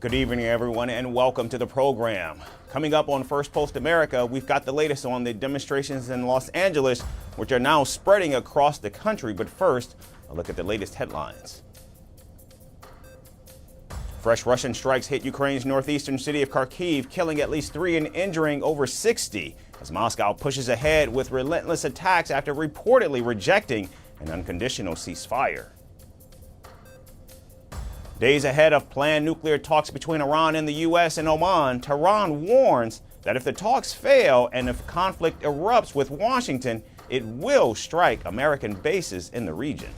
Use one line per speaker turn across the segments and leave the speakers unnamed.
Good evening, everyone, and welcome to the program. Coming up on First Post America, we've got the latest on the demonstrations in Los Angeles, which are now spreading across the country. But first, a look at the latest headlines. Fresh Russian strikes hit Ukraine's northeastern city of Kharkiv, killing at least 3 and injuring over 60, as Moscow pushes ahead with relentless attacks after reportedly rejecting an unconditional ceasefire. Days ahead of planned nuclear talks between Iran and the U.S. and Oman, Tehran warns that if the talks fail and if conflict erupts with Washington, it will strike American bases in the region.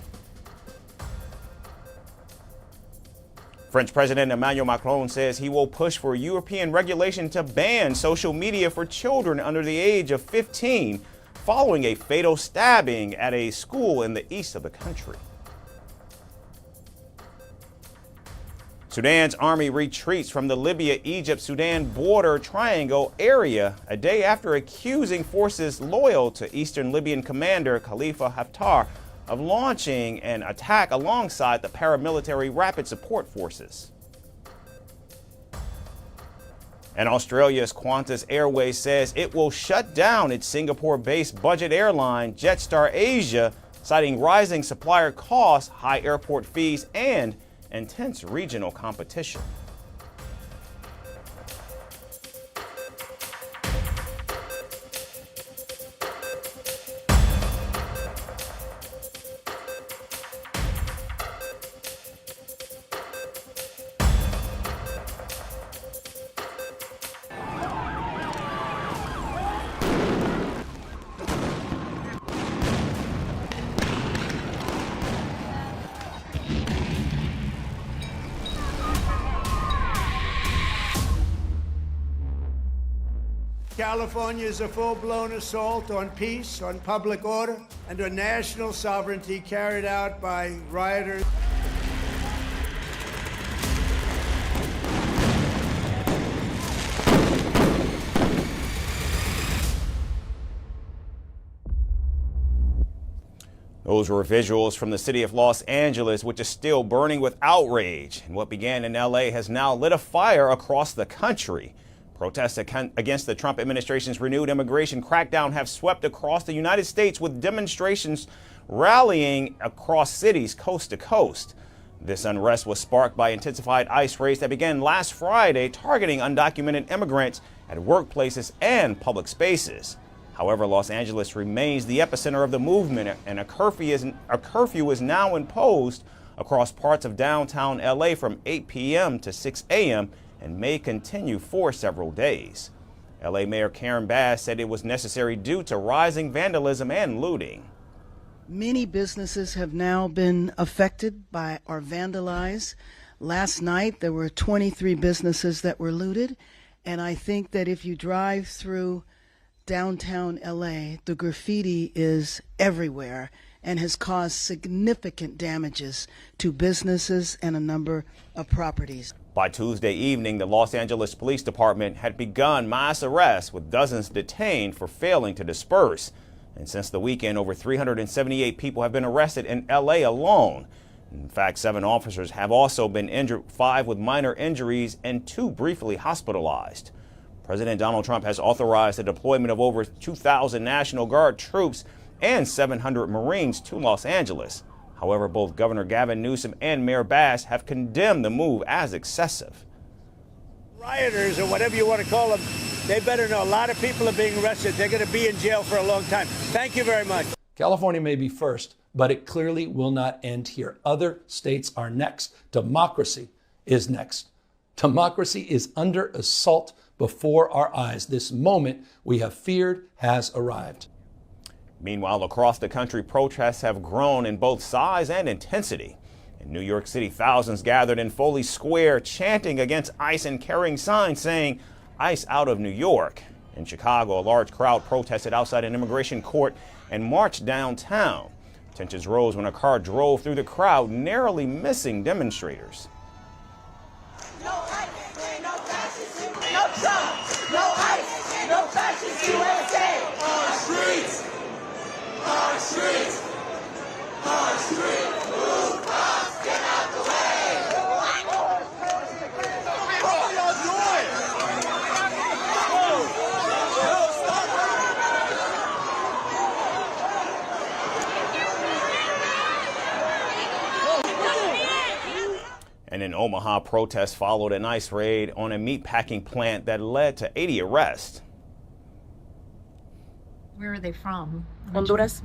French President Emmanuel Macron says he will push for European regulation to ban social media for children under the age of 15, following a fatal stabbing at a school in the east of the country. Sudan's army retreats from the Libya-Egypt-Sudan border triangle area a day after accusing forces loyal to Eastern Libyan commander Khalifa Haftar of launching an attack alongside the paramilitary Rapid Support Forces. And Australia's Qantas Airways says it will shut down its Singapore-based budget airline Jetstar Asia, citing rising supplier costs, high airport fees, and intense regional competition.
California is a full-blown assault on peace, on public order, and on national sovereignty carried out by rioters.
Those were visuals from the city of Los Angeles, which is still burning with outrage. And what began in LA has now lit a fire across the country. Protests against the Trump administration's renewed immigration crackdown have swept across the United States, with demonstrations rallying across cities coast to coast. This unrest was sparked by intensified ICE raids that began last Friday, targeting undocumented immigrants at workplaces and public spaces. However, Los Angeles remains the epicenter of the movement, and a curfew is now imposed across parts of downtown LA from 8 p.m. to 6 a.m. and may continue for several days. LA Mayor Karen Bass said it was necessary due to rising vandalism and looting.
Many businesses have now been affected by or vandalized. Last night there were 23 businesses that were looted, and I think that if you drive through downtown LA, the graffiti is everywhere and has caused significant damages to businesses and a number of properties.
By Tuesday evening, the Los Angeles Police Department had begun mass arrests, with dozens detained for failing to disperse. And since the weekend, over 378 people have been arrested in LA alone. In fact, 7 officers have also been injured, 5 with minor injuries and 2 briefly hospitalized. President Donald Trump has authorized the deployment of over 2,000 National Guard troops and 700 Marines to Los Angeles. However, both Governor Gavin Newsom and Mayor Bass have condemned the move as excessive.
Rioters, or whatever you want to call them, they better know a lot of people are being arrested. They're going to be in jail for a long time. Thank you very much.
California may be first, but it clearly will not end here. Other states are next. Democracy is next. Democracy is under assault before our eyes. This moment we have feared has arrived.
Meanwhile, across the country, protests have grown in both size and intensity. In New York City, thousands gathered in Foley Square, chanting against ICE and carrying signs saying, "ICE out of New York." In Chicago, a large crowd protested outside an immigration court and marched downtown. Tensions rose when a car drove through the crowd, narrowly missing demonstrators.
No ICE, no fascists, no Trump, no ICE, no fascists, USA.
Our streets, our streets, our streets, move, cops, get out the way.
Omaha, protests followed an ICE raid on a meatpacking plant that led to 80 arrests.
Where are they from?
Honduras.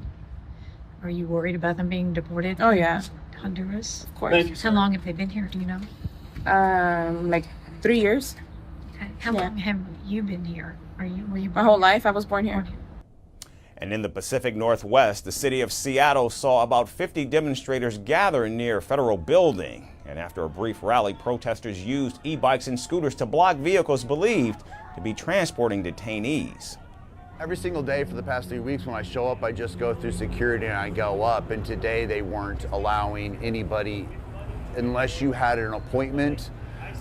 Are you worried about them being deported?
Oh, yeah.
Honduras?
Of course.
How long have they been here? Do you know?
Like 3 years.
Okay. How
Yeah.
long have you been here? Were you
My whole life, I was born here.
And in the Pacific Northwest, the city of Seattle saw about 50 demonstrators gather near a federal building. And after a brief rally, protesters used e-bikes and scooters to block vehicles believed to be transporting detainees.
Every single day for the past 3 weeks when I show up, I just go through security and I go up. And today they weren't allowing anybody unless you had an appointment.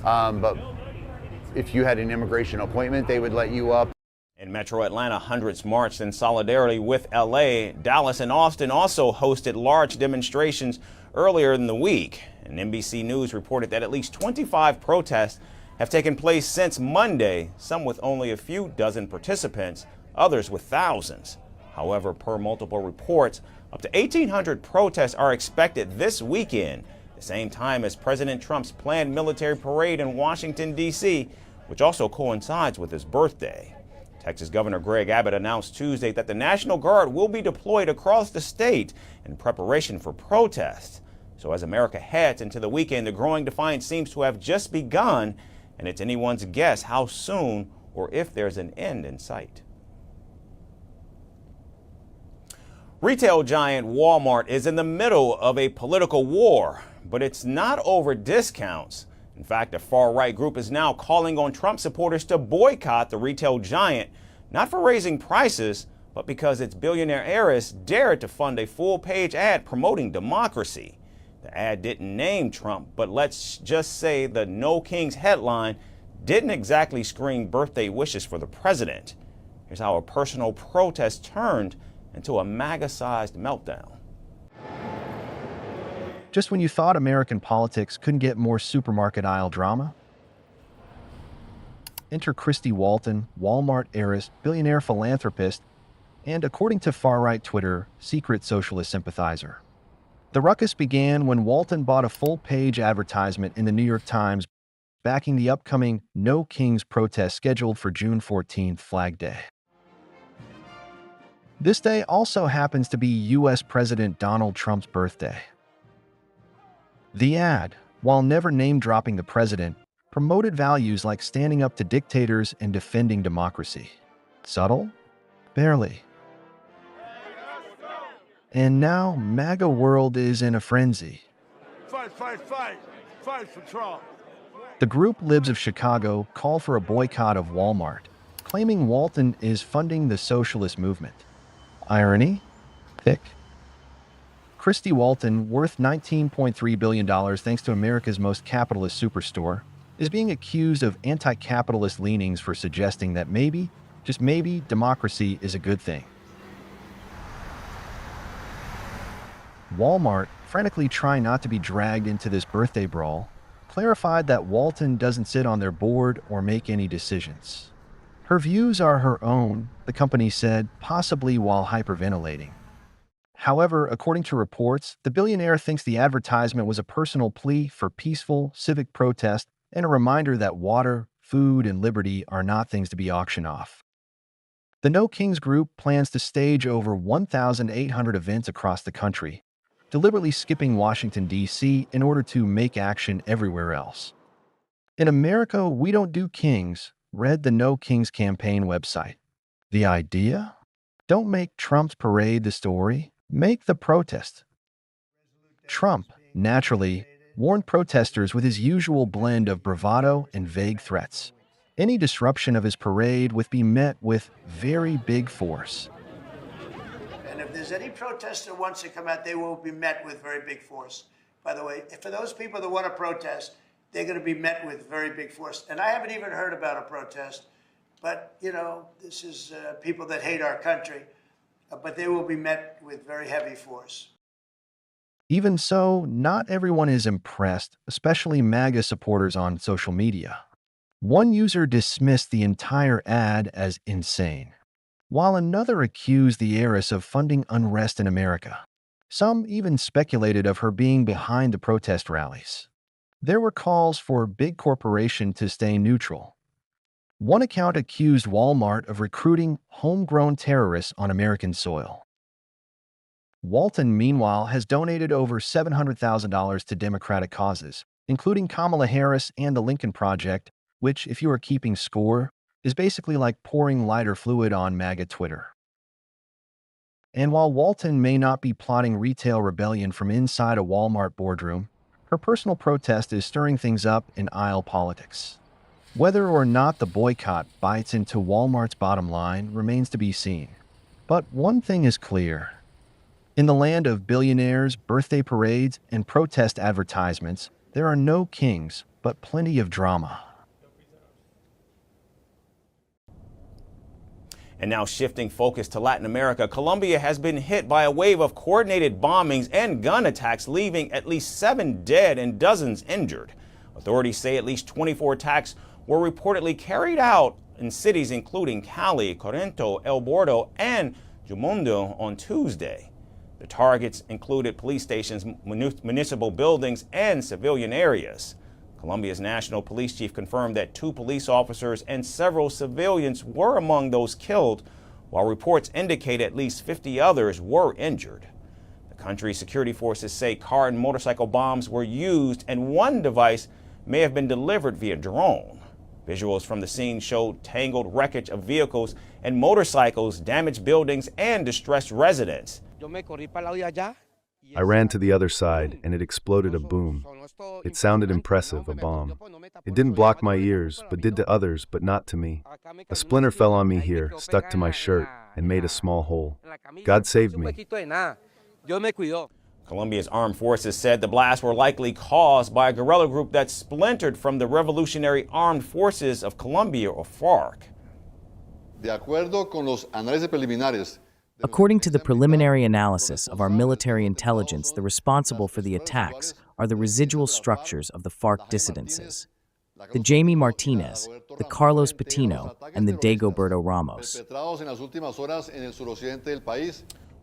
But if you had an immigration appointment, they would let you up.
In Metro Atlanta, hundreds marched in solidarity with LA. Dallas and Austin also hosted large demonstrations earlier in the week. And NBC News reported that at least 25 protests have taken place since Monday, some with only a few dozen participants, others with thousands. However, per multiple reports, up to 1,800 protests are expected this weekend, the same time as President Trump's planned military parade in Washington, D.C., which also coincides with his birthday. Texas Governor Greg Abbott announced Tuesday that the National Guard will be deployed across the state in preparation for protests. So as America heads into the weekend, the growing defiance seems to have just begun, and it's anyone's guess how soon or if there's an end in sight. Retail giant Walmart is in the middle of a political war, but it's not over discounts. In fact, a far-right group is now calling on Trump supporters to boycott the retail giant, not for raising prices, but because its billionaire heiress dared to fund a full-page ad promoting democracy. The ad didn't name Trump, but let's just say the No Kings headline didn't exactly scream birthday wishes for the president. Here's how a personal protest turned into a MAGA-sized meltdown.
Just when you thought American politics couldn't get more supermarket aisle drama, enter Christy Walton, Walmart heiress, billionaire philanthropist, and according to far-right Twitter, secret socialist sympathizer. The ruckus began when Walton bought a full-page advertisement in the New York Times backing the upcoming No Kings protest scheduled for June 14th, Flag Day. This day also happens to be U.S. President Donald Trump's birthday. The ad, while never name-dropping the president, promoted values like standing up to dictators and defending democracy. Subtle? Barely. And now, MAGA world is in a frenzy.
Fight, fight, fight. Fight for Trump.
The group Libs of Chicago call for a boycott of Walmart, claiming Walton is funding the socialist movement. Irony? Thick. Christy Walton, worth $19.3 billion thanks to America's most capitalist superstore, is being accused of anti-capitalist leanings for suggesting that maybe, just maybe, democracy is a good thing. Walmart, frantically trying not to be dragged into this birthday brawl, clarified that Walton doesn't sit on their board or make any decisions. Her views are her own, the company said, possibly while hyperventilating. However, according to reports, the billionaire thinks the advertisement was a personal plea for peaceful, civic protest and a reminder that water, food, and liberty are not things to be auctioned off. The No Kings group plans to stage over 1,800 events across the country, deliberately skipping Washington, D.C. in order to make action everywhere else. In America, we don't do kings, read the No Kings campaign website. The idea? Don't make Trump's parade the story. Make the protest. Trump, naturally, warned protesters with his usual blend of bravado and vague threats. Any disruption of his parade would be met with very big force.
And if there's any protester who wants to come out, they will be met with very big force. By the way, for those people that want to protest, they're going to be met with very big force. And I haven't even heard about a protest, but, you know, this is people that hate our country. But they will be met with very heavy force.
Even so, not everyone is impressed, especially MAGA supporters on social media. One user dismissed the entire ad as insane, while another accused the heiress of funding unrest in America. Some even speculated of her being behind the protest rallies. There were calls for big corporation to stay neutral. One account accused Walmart of recruiting homegrown terrorists on American soil. Walton, meanwhile, has donated over $700,000 to Democratic causes, including Kamala Harris and the Lincoln Project, which, if you are keeping score, is basically like pouring lighter fluid on MAGA Twitter. And while Walton may not be plotting retail rebellion from inside a Walmart boardroom, her personal protest is stirring things up in aisle politics. Whether or not the boycott bites into Walmart's bottom line remains to be seen. But one thing is clear. In the land of billionaires, birthday parades, and protest advertisements, there are no kings, but plenty of drama.
And now shifting focus to Latin America, Colombia has been hit by a wave of coordinated bombings and gun attacks, leaving at least 7 dead and dozens injured. Authorities say at least 24 attacks were reportedly carried out in cities including Cali, Corrientes, El Bordo, and Jumondo on Tuesday. The targets included police stations, municipal buildings, and civilian areas. Colombia's national police chief confirmed that 2 police officers and several civilians were among those killed, while reports indicate at least 50 others were injured. The country's security forces say car and motorcycle bombs were used, and one device may have been delivered via drone. Visuals from the scene showed tangled wreckage of vehicles and motorcycles, damaged buildings, and distressed residents.
I ran to the other side, and it exploded a boom. It sounded impressive, a bomb. It didn't block my ears, but did to others, but not to me. A splinter fell on me here, stuck to my shirt, and made a small hole. God saved me.
Colombia's armed forces said the blasts were likely caused by a guerrilla group that splintered from the Revolutionary Armed Forces of Colombia, or FARC.
According to the preliminary analysis of our military intelligence, the responsible for the attacks are the residual structures of the FARC dissidences: the Jamie Martinez, the Carlos Patino, and the Dagoberto Ramos.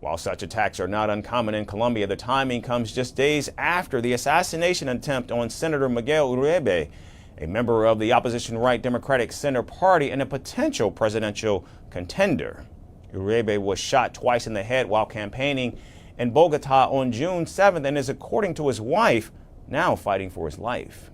While such attacks are not uncommon in Colombia, the timing comes just days after the assassination attempt on Senator Miguel Uribe, a member of the opposition right Democratic Center Party and a potential presidential contender. Uribe was shot twice in the head while campaigning in Bogota on June 7th and is, according to his wife, now fighting for his life.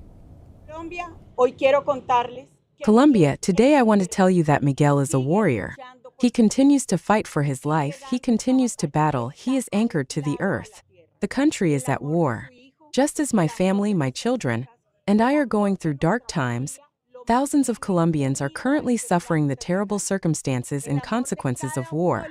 Colombia, today I want to tell you that Miguel is a warrior. He continues to fight for his life. He continues to battle. He is anchored to the earth. The country is at war. Just as my family, my children, and I are going through dark times, thousands of Colombians are currently suffering the terrible circumstances and consequences of war.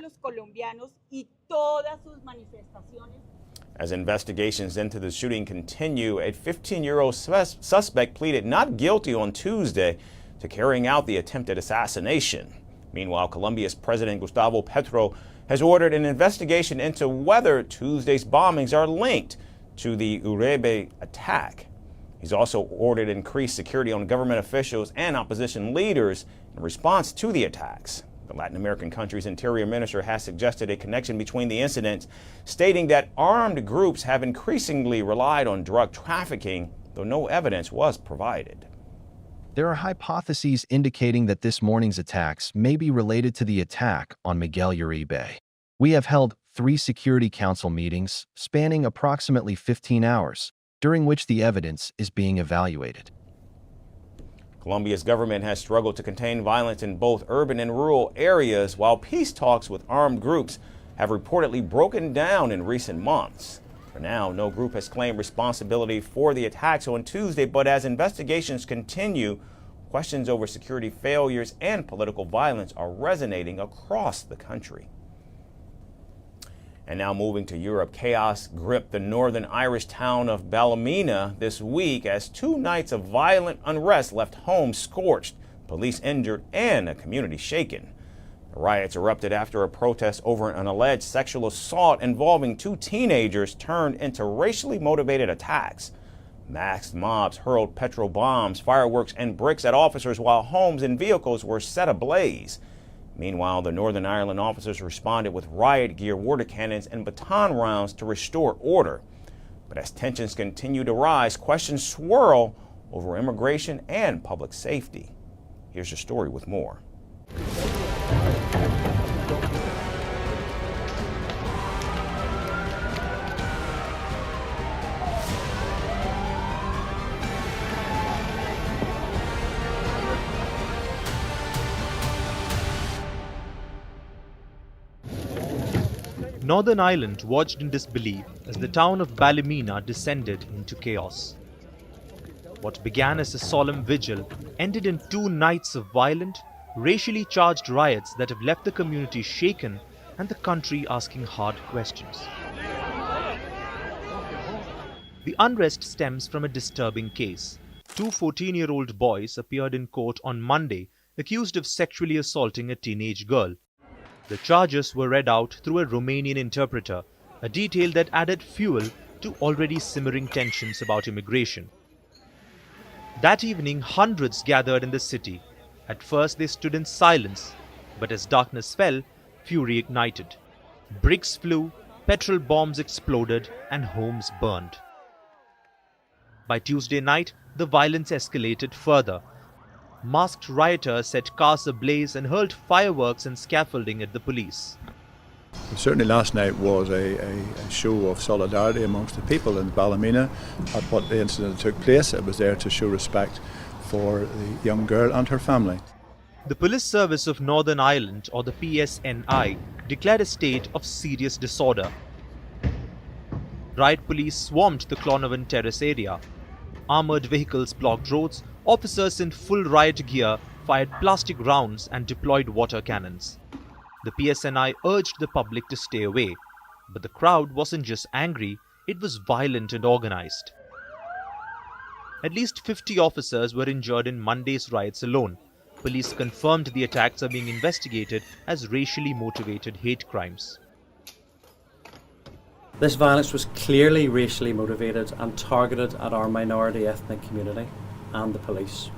As investigations into the shooting continue, a 15-year-old suspect pleaded not guilty on Tuesday to carrying out the attempted assassination. Meanwhile, Colombia's President Gustavo Petro has ordered an investigation into whether Tuesday's bombings are linked to the Uribe attack. He's also ordered increased security on government officials and opposition leaders in response to the attacks. The Latin American country's interior minister has suggested a connection between the incidents, stating that armed groups have increasingly relied on drug trafficking, though no evidence was provided.
There are hypotheses indicating that this morning's attacks may be related to the attack on Miguel Uribe. We have held 3 Security Council meetings spanning approximately 15 hours, during which the evidence is being evaluated.
Colombia's government has struggled to contain violence in both urban and rural areas, while peace talks with armed groups have reportedly broken down in recent months. For now, no group has claimed responsibility for the attacks on Tuesday, but as investigations continue, questions over security failures and political violence are resonating across the country. And now moving to Europe, chaos gripped the northern Irish town of Ballymena this week as 2 nights of violent unrest left homes scorched, police injured, and a community shaken. The riots erupted after a protest over an alleged sexual assault involving 2 teenagers turned into racially motivated attacks. Masked mobs hurled petrol bombs, fireworks, and bricks at officers while homes and vehicles were set ablaze. Meanwhile, the Northern Ireland officers responded with riot gear, water cannons, and baton rounds to restore order. But as tensions continue to rise, questions swirl over immigration and public safety. Here's your story with more.
Northern Ireland watched in disbelief as the town of Ballymena descended into chaos. What began as a solemn vigil ended in 2 nights of violent, racially charged riots that have left the community shaken and the country asking hard questions. The unrest stems from a disturbing case. 2 14-year-old boys appeared in court on Monday accused of sexually assaulting a teenage girl. The charges were read out through a Romanian interpreter, a detail that added fuel to already simmering tensions about immigration. That evening, hundreds gathered in the city. At first, they stood in silence, but as darkness fell, fury ignited. Bricks flew, petrol bombs exploded, and homes burned. By Tuesday night, the violence escalated further. Masked rioters set cars ablaze and hurled fireworks and scaffolding at the police.
Certainly last night was a show of solidarity amongst the people in Ballymena at what the incident took place. It was there to show respect for the young girl and her family.
The Police Service of Northern Ireland, or the PSNI, declared a state of serious disorder. Riot police swarmed the Clonovan Terrace area. Armoured vehicles blocked roads. Officers in full riot gear fired plastic rounds and deployed water cannons. The PSNI urged the public to stay away, but the crowd wasn't just angry, it was violent and organized. At least 50 officers were injured in Monday's riots alone. Police confirmed the attacks are being investigated as racially motivated hate crimes.
This violence was clearly racially motivated and targeted at our minority ethnic community and the police.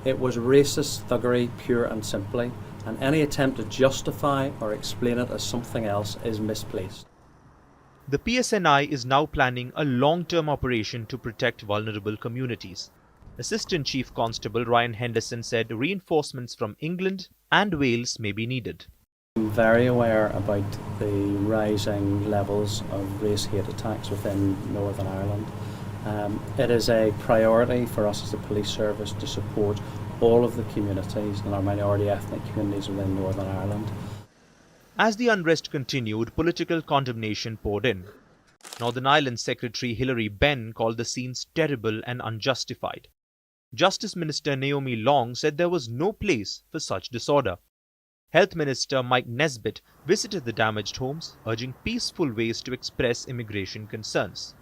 It was racist thuggery, pure and simply, and any attempt to justify or explain it as something else is misplaced.
The PSNI is now planning a long-term operation to protect vulnerable communities. Assistant Chief Constable Ryan Henderson said reinforcements from England and Wales may be needed.
I'm very aware about the rising levels of race hate attacks within Northern Ireland. It is a priority for us as the police service to support all of the communities and our minority ethnic communities within Northern Ireland.
As the unrest continued, political condemnation poured in. Northern Ireland Secretary Hilary Benn called the scenes terrible and unjustified. Justice Minister Naomi Long said there was no place for such disorder. Health Minister Mike Nesbitt visited the damaged homes, urging peaceful ways to express immigration concerns.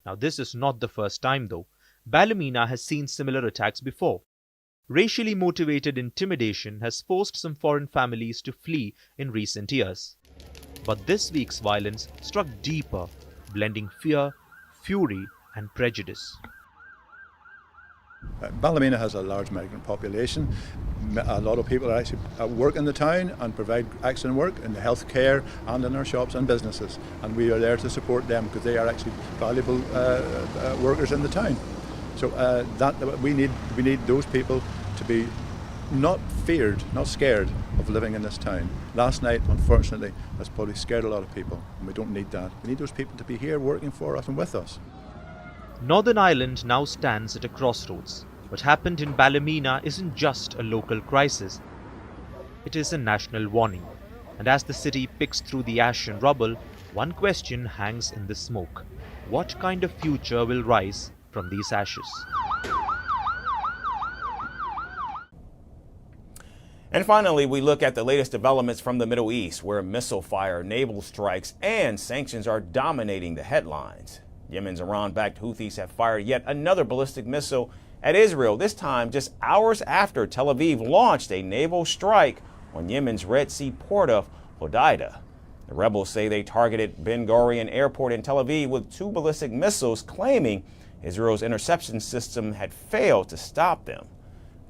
Now, this is not the first time, though. Ballymena has seen similar attacks before. Racially motivated intimidation has forced some foreign families to flee in recent years. But this week's violence struck deeper, blending fear, fury, and prejudice.
Ballymena has a large migrant population. A lot of people are actually work in the town and provide excellent work in the healthcare and in our shops and businesses. And we are there to support them because they are actually valuable workers in the town. So we need those people to be not feared, not scared of living in this town. Last night, unfortunately, has probably scared a lot of people, and we don't need that. We need those people to be here working for us and with us.
Northern Ireland now stands at a crossroads. What happened in Ballymena isn't just a local crisis. It is a national warning. And as the city picks through the ash and rubble, one question hangs in the smoke. What kind of future will rise from these ashes?
And finally, we look at the latest developments from the Middle East, where missile fire, naval strikes, and sanctions are dominating the headlines. Yemen's Iran-backed Houthis have fired yet another ballistic missile at Israel, this time just hours after Tel Aviv launched a naval strike on Yemen's Red Sea port of Hodeidah. The rebels say they targeted Ben Gurion Airport in Tel Aviv with 2 ballistic missiles, claiming Israel's interception system had failed to stop them.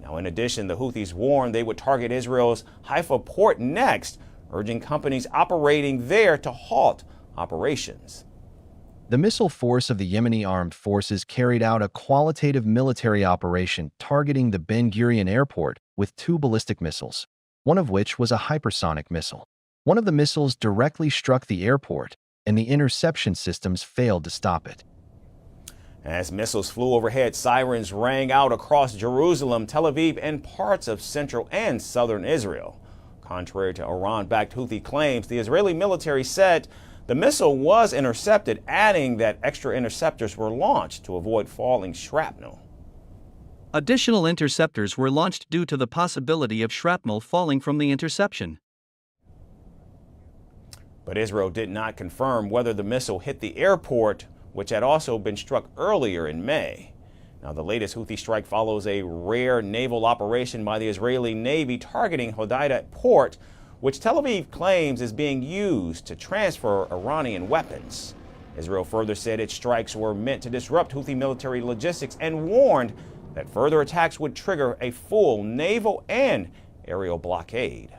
Now, in addition, the Houthis warned they would target Israel's Haifa port next, urging companies operating there to halt operations.
The missile force of the Yemeni armed forces carried out a qualitative military operation targeting the Ben Gurion airport with 2 ballistic missiles, one of which was a hypersonic missile. One of the missiles directly struck the airport, and the interception systems failed to stop it.
As missiles flew overhead, sirens rang out across Jerusalem, Tel Aviv, and parts of central and southern Israel. Contrary to Iran-backed Houthi claims, the Israeli military said the missile was intercepted, adding that extra interceptors were launched to avoid falling shrapnel.
Additional interceptors were launched due to the possibility of shrapnel falling from the interception.
But Israel did not confirm whether the missile hit the airport, which had also been struck earlier in May. Now, the latest Houthi strike follows a rare naval operation by the Israeli Navy targeting Hodeidah port, which Tel Aviv claims is being used to transfer Iranian weapons. Israel further said its strikes were meant to disrupt Houthi military logistics and warned that further attacks would trigger a full naval and aerial blockade.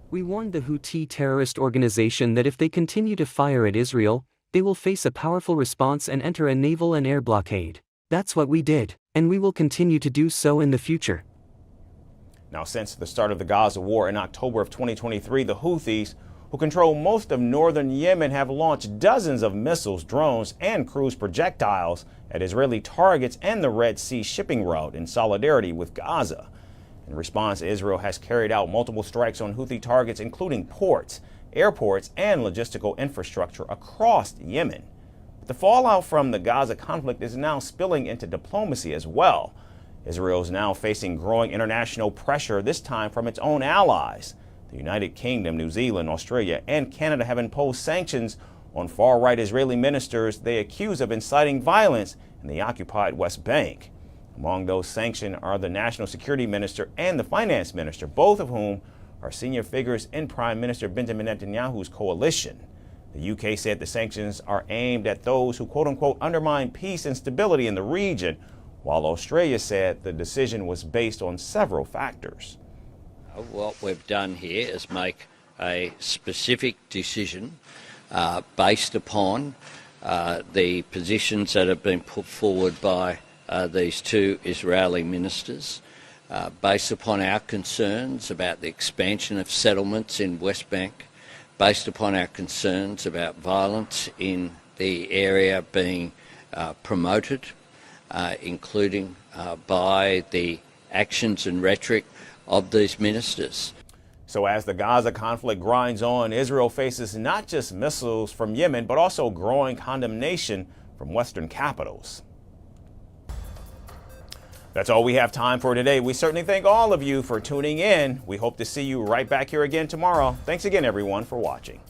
We warned the Houthi terrorist organization that if they continue to fire at Israel, they will face a powerful response and enter a naval and air blockade. That's what we did, and we will continue to do so in the future.
Now, since the start of the Gaza war in October of 2023, the Houthis, who control most of northern Yemen, have launched dozens of missiles, drones, and cruise projectiles at Israeli targets and the Red Sea shipping route in solidarity with Gaza. In response, Israel has carried out multiple strikes on Houthi targets, including ports, airports, and logistical infrastructure across Yemen. The fallout from the Gaza conflict is now spilling into diplomacy as well. Israel is now facing growing international pressure, this time from its own allies. The United Kingdom, New Zealand, Australia, and Canada have imposed sanctions on far-right Israeli ministers they accuse of inciting violence in the occupied West Bank. Among those sanctioned are the National Security Minister and the Finance Minister, both of whom are senior figures in Prime Minister Benjamin Netanyahu's coalition. The UK said the sanctions are aimed at those who, quote-unquote, undermine peace and stability in the region, while Australia said the decision was based on several factors.
What we've done here is make a specific decision based upon the positions that have been put forward by these 2 Israeli ministers, based upon our concerns about the expansion of settlements in West Bank, based upon our concerns about violence in the area being promoted, including by the actions and rhetoric of these ministers.
So as the Gaza conflict grinds on, Israel faces not just missiles from Yemen, but also growing condemnation from Western capitals. That's all we have time for today. We certainly thank all of you for tuning in. We hope to see you right back here again tomorrow. Thanks again, everyone, for watching.